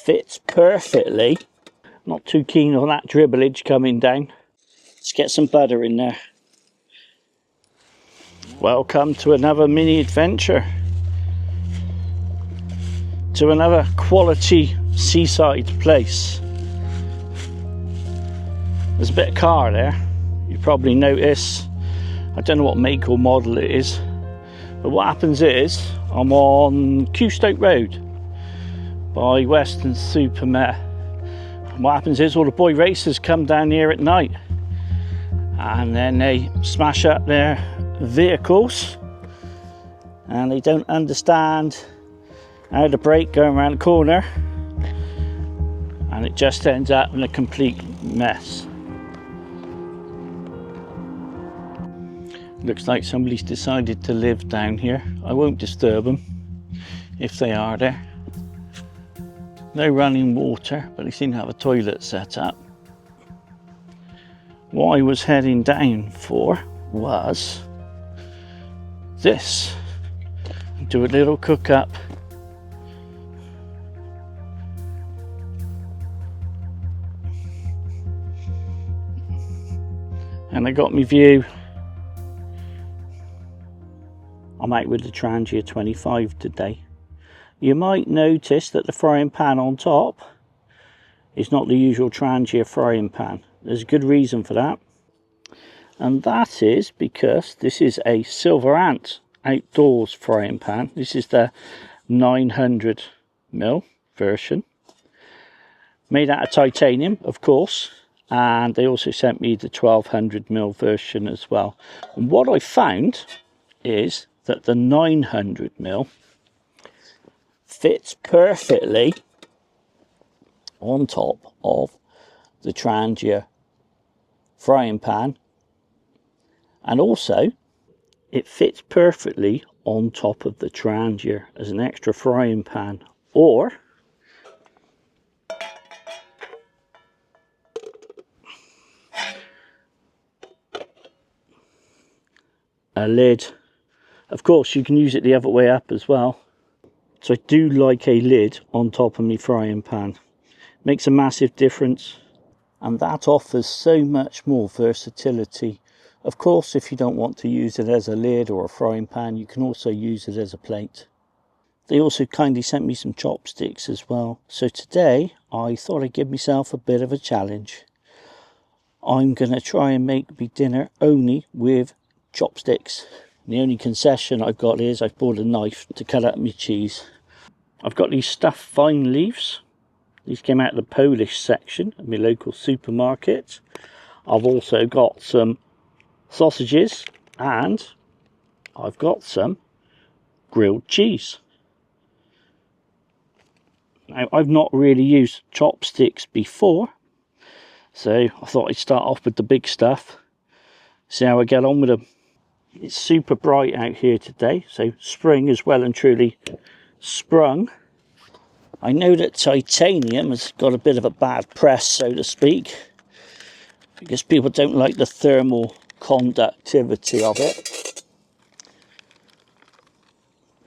fits perfectly. Not too keen on that dribblage coming down. Let's get some butter in there. Welcome to another mini adventure. To another quality seaside place. There's a bit of car there. You probably notice. I don't know what make or model it is. But what happens is, I'm on Stoke Road by Western Supermare. What happens is all the boy racers come down here at night and then they smash up their vehicles and they don't understand how to brake going around the corner, and it just ends up in a complete mess. Looks like somebody's decided to live down here. I won't disturb them if they are there. No running water, but they seem to have a toilet set up. What I was heading down for was this. Do a little cook up. And I got my view. I'm out with the Trangia 25 today. You might notice that the frying pan on top is not the usual Trangia frying pan. There's a good reason for that. And that is because this is a Silverant outdoors frying pan. This is the 900mm version. Made out of titanium, of course. And they also sent me the 1200mm version as well. And what I found is that the 900mm fits perfectly on top of the Trangia frying pan, and also it fits perfectly on top of the Trangia as an extra frying pan or a lid. Of course you can use it the other way up as well. So I do like a lid on top of my frying pan. Makes a massive difference, and that offers so much more versatility. Of course, if you don't want to use it as a lid or a frying pan, you can also use it as a plate. They also kindly sent me some chopsticks as well. So today I thought I'd give myself a bit of a challenge. I'm going to try and make me dinner only with chopsticks. The only concession I've got is I've bought a knife to cut up my cheese. I've got these stuffed vine leaves. These came out of the Polish section of my local supermarket. I've also got some sausages and I've got some grilled cheese. Now, I've not really used chopsticks before, so I thought I'd start off with the big stuff, see how I get on with them. It's super bright out here today, so spring is well and truly sprung. I know that titanium has got a bit of a bad press, so to speak, because people don't like the thermal conductivity of it.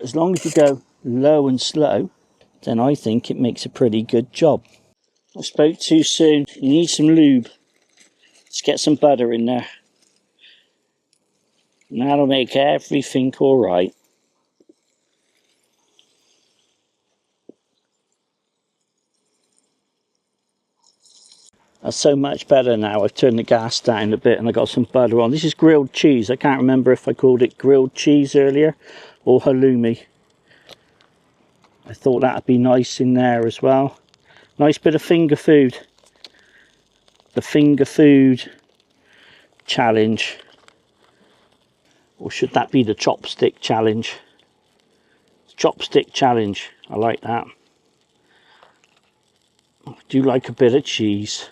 As long as you go low and slow, then I think it makes a pretty good job. I spoke too soon. You need some lube. Let's get some butter in there. And that'll make everything alright. That's so much better now. I've turned the gas down a bit and I got some butter on. This is grilled cheese. I can't remember if I called it grilled cheese earlier or halloumi. I thought that'd be nice in there as well. Nice bit of finger food. The finger food challenge. Or should that be the chopstick challenge? Chopstick challenge. I like that. I do like a bit of cheese.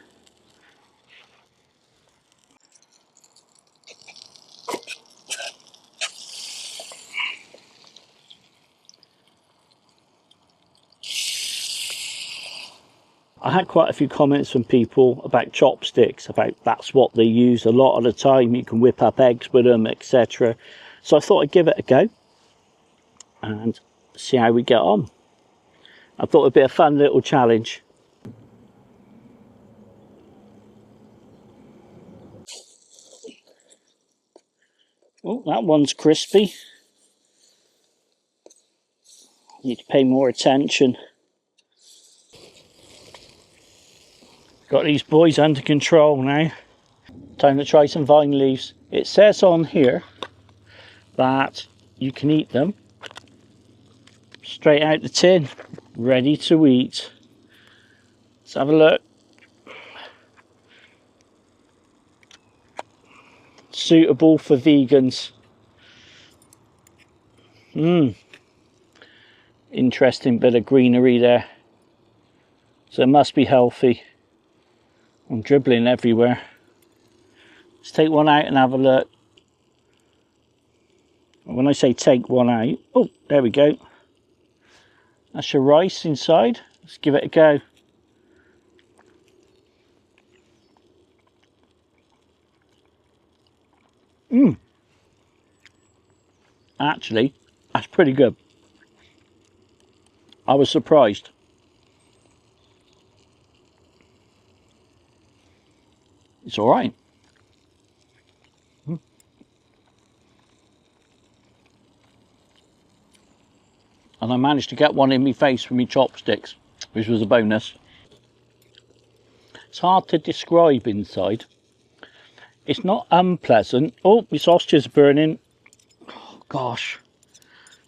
I had quite a few comments from people about chopsticks, about that's what they use a lot of the time. You can whip up eggs with them, etc. So I thought I'd give it a go and see how we get on. I thought it'd be a fun little challenge. Oh, that one's crispy. Need to pay more attention. Got these boys under control now. Time to try some vine leaves. It says on here that you can eat them straight out the tin, ready to eat. Let's have a look. Suitable for vegans. Interesting bit of greenery there. So it must be healthy. I'm dribbling everywhere. Let's take one out and have a look. When I say take one out, oh, there we go. That's your rice inside. Let's give it a go. Actually, that's pretty good. I was surprised. It's all right. And I managed to get one in my face with my chopsticks, which was a bonus. It's hard to describe inside. It's not unpleasant. Oh, my sausages are burning. Oh, gosh.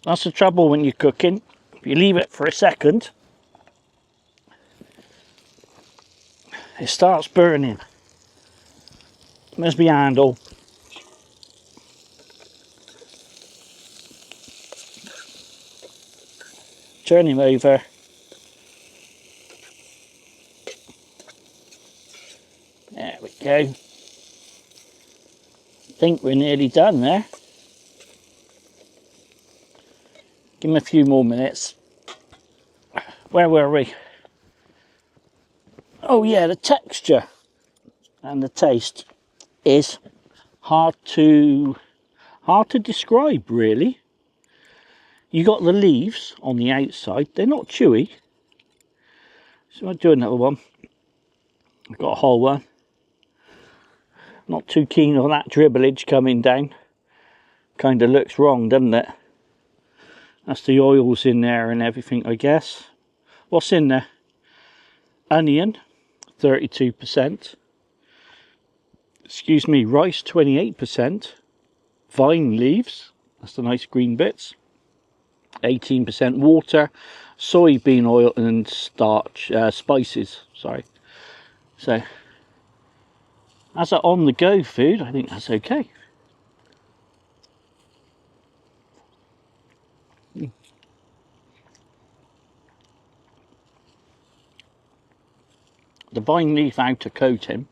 That's the trouble when you're cooking. If you leave it for a second, it starts burning. There's my handle. Turn him over. There we go. I think we're nearly done there. Give him a few more minutes. Where were we? Oh yeah, the texture and the taste is hard to describe, really. You got the leaves on the outside. They're not chewy. So I'll do another one. I've got a whole one. Not too keen on that dribblage coming down. Kind of looks wrong, doesn't it? That's the oils in there and everything, I guess. What's in there? Onion, 32%. Excuse me, rice, 28%. Vine leaves, that's the nice green bits. 18% water, soybean oil and starch, spices, sorry. So, as an on-the-go food, I think that's okay. The vine leaf outer coating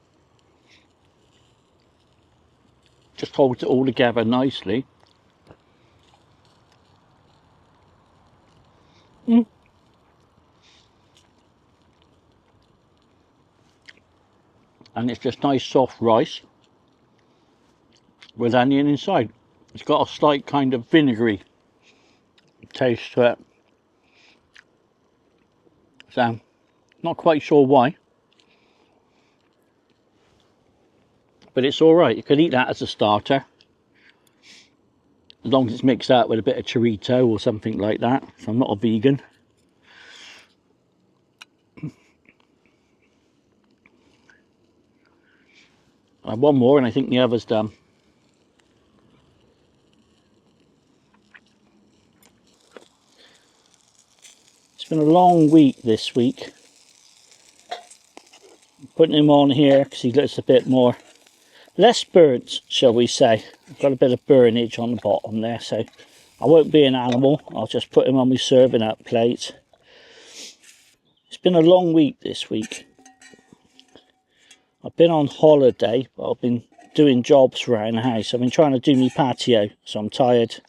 just holds it all together nicely. And it's just nice soft rice with onion inside. It's got a slight kind of vinegary taste to it. So, not quite sure why. But it's alright, you could eat that as a starter. As long as it's mixed out with a bit of chorito or something like that. So I'm not a vegan. I have one more and I think the other's done. It's been a long week this week. I'm putting him on here because he looks a bit more, less burnt, shall we say. I've got a bit of burnage on the bottom there, so I won't be an animal. I'll just put him on my serving up plate. It's been a long week this week. I've been on holiday, but I've been doing jobs around the house. I've been trying to do my patio, so I'm tired.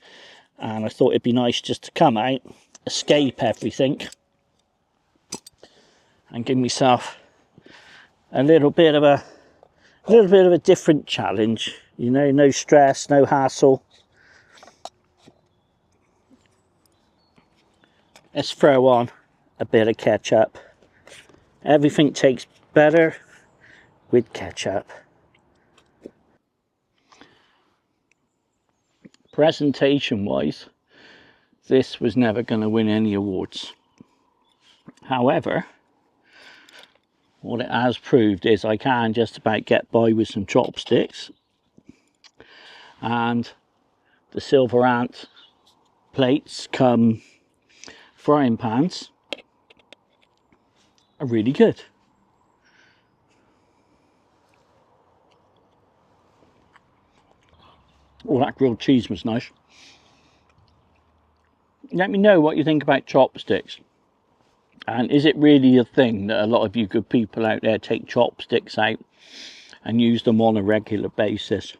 And I thought it'd be nice just to come out, escape everything, and give myself a little bit of a different challenge. You know, no stress, no hassle. Let's throw on a bit of ketchup. Everything tastes better with ketchup. Presentation wise, this was never going to win any awards. However, what it has proved is I can just about get by with some chopsticks, and the Silverant plates come frying pans are really good. Oh, that grilled cheese was nice. Let me know what you think about chopsticks. And is it really a thing that a lot of you good people out there take chopsticks out and use them on a regular basis?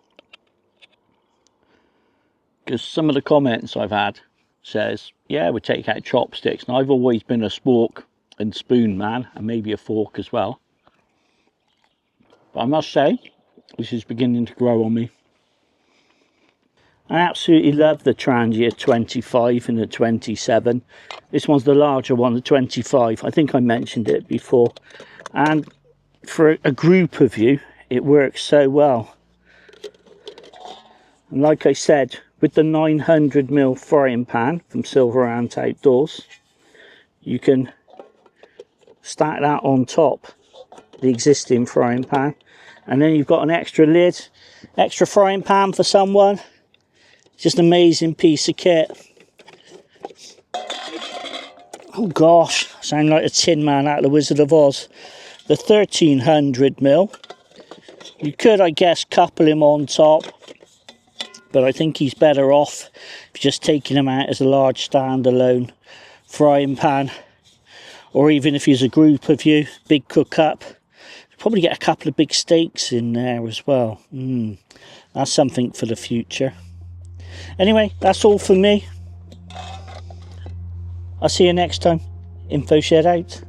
Because some of the comments I've had says, yeah, we take out chopsticks. And I've always been a fork and spoon man, and maybe a fork as well. But I must say, this is beginning to grow on me. I absolutely love the Trangia 25 and the 27. This one's the larger one, the 25. I think I mentioned it before. And for a group of you, it works so well. And like I said, with the 900mm frying pan from Silverant Outdoors, you can stack that on top the existing frying pan. And then you've got an extra lid, extra frying pan for someone. Just an amazing piece of kit. Oh gosh, I sound like a Tin Man out of the Wizard of Oz. The 1300mm. You could, I guess, couple him on top, but I think he's better off if you're just taking him out as a large standalone frying pan. Or even if he's a group of you, big cook up. Probably get a couple of big steaks in there as well. That's something for the future. Anyway, that's all for me. I'll see you next time. InfoZhed out.